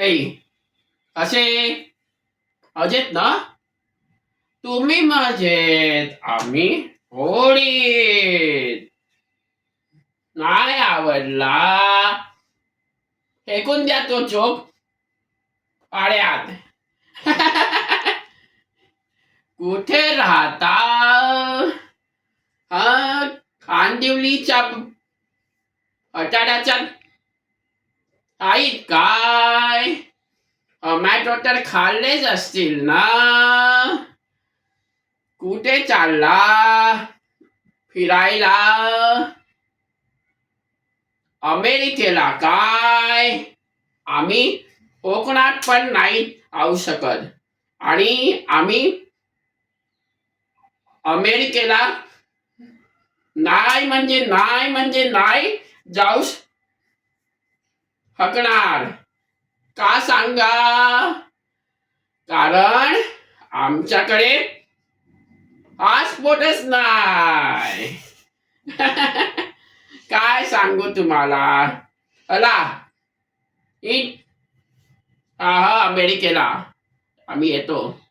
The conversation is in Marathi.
ऐ कसे अजेत ना? तुम्ही मजेत, आम्ही होळीत. नाही आवडला फेकून द्या तो चोप पाड्यात. कुठे राहता? हा, कांदिवलीच्या अटाड्याच्या आहेत काय? टोमॅटो तर खाल्लेच असतील ना? कुठे चालला फिरायला? अमेरिकेला काय? आम्ही कोकणात पण नाही येऊ शकत आणि आम्ही अमेरिकेला नाही जाऊ शकणार. का सांगा? कारण आमच्याकडे पासपोर्टच नाही. काय सांगू तुम्हाला? अला अमेरिकेला आम्ही येतो.